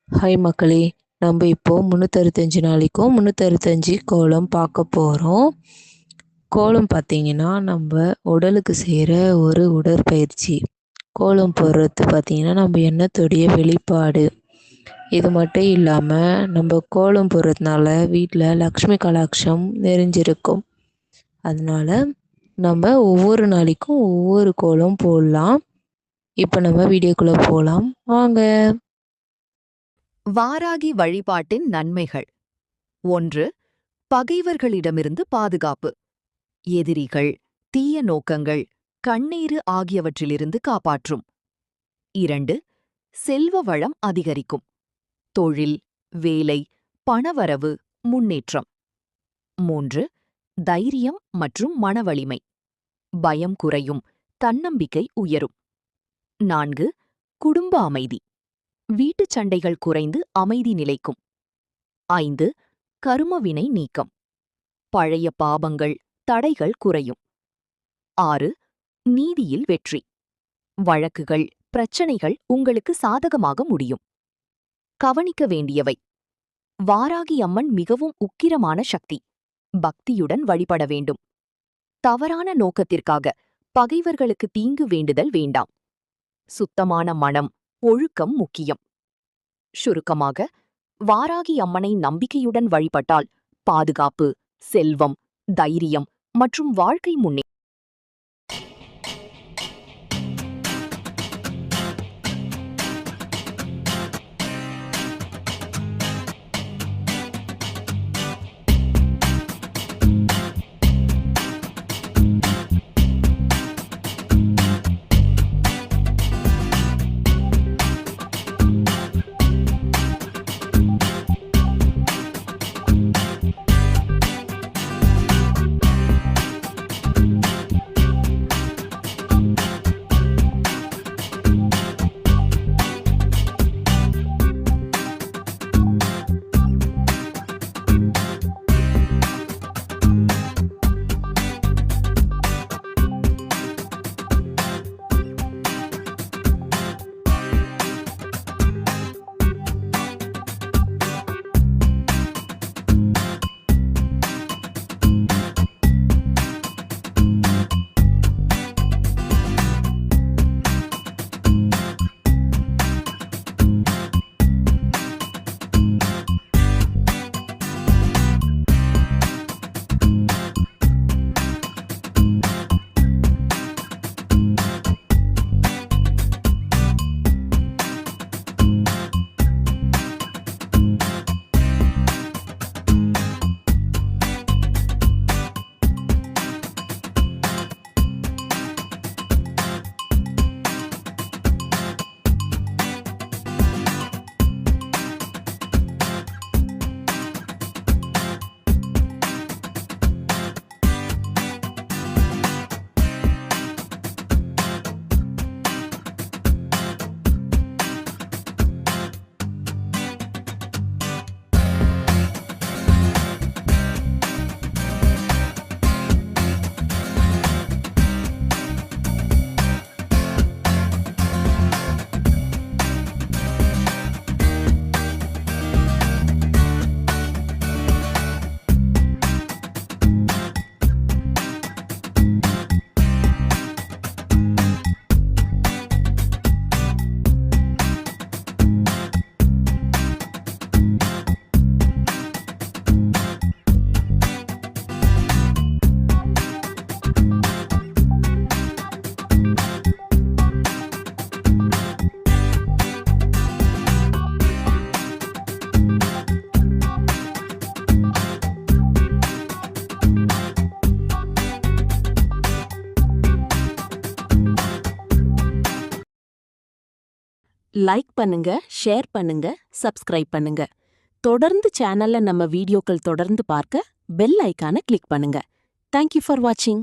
Hi மக்களே! நம்ம இப்போ 365 நாளைக்கும் 365 கோலம் பார்க்க போறோம். கோலம் பார்த்தீங்கன்னா, நம்ம உடலுக்கு செய்ற ஒரு உடற்பயிற்சி. கோலம் போடுறது பார்த்தீங்கன்னா, நம்ம எண்ணத்துடைய வெளிப்பாடு. இது மட்டும் இல்லாம, நம்ம கோலம் போடுறதுனால வீட்ல லக்ஷ்மி கடாட்சம் நிறைஞ்சிருக்கும். அதனால நம்ம ஒவ்வொரு நாளைக்கும் ஒவ்வொரு கோலம் போடலாம். இப்போ நம்ம வீடியோக்குள்ள போலாம். வாங்க! வாராகி வழிபாட்டின் நன்மைகள் 1. பகைவர்களிடமிருந்து பாதுகாப்பு. எதிரிகள், தீய நோக்கங்கள், கண்ணீரு ஆகியவற்றிலிருந்து காப்பாற்றும். 2. செல்வ வளம் அதிகரிக்கும். தொழில், வேலை, பணவரவு, முன்னேற்றம். 3. தைரியம் மற்றும் மனவலிமை. பயம் குறையும், தன்னம்பிக்கை உயரும். 4. குடும்ப அமைதி. வீட்டுச் சண்டைகள் குறைந்து அமைதி நிலைக்கும். 5. கருமவினை நீக்கம். பழைய பாபங்கள், தடைகள் குறையும். 6. நீதியில் வெற்றி. வழக்குகள், பிரச்சனைகள் உங்களுக்கு சாதகமாக முடியும். கவனிக்க வேண்டியவை: வாராகி அம்மன் மிகவும் உக்கிரமான சக்தி. பக்தியுடன் வழிபட வேண்டும். தவறான நோக்கத்திற்காக பகைவர்களுக்கு தீங்கு வேண்டுதல் வேண்டாம். சுத்தமான மனம், ஒழுக்கம் முக்கியம். சுருக்கமாக, வாராகி அம்மனை நம்பிக்கையுடன் வழிபட்டால் பாதுகாப்பு, செல்வம், தைரியம் மற்றும் வாழ்க்கை முன்னேற்றம். லைக் பண்ணுங்க, ஷேர் பண்ணுங்க, சப்ஸ்கிரைப் பண்ணுங்க. தொடர்ந்து சேனல்ல நம்ம வீடியோக்கள் தொடர்ந்து பார்க்க பெல் ஐகானை கிளிக் பண்ணுங்க. தேங்க்யூ ஃபார் வாட்சிங்.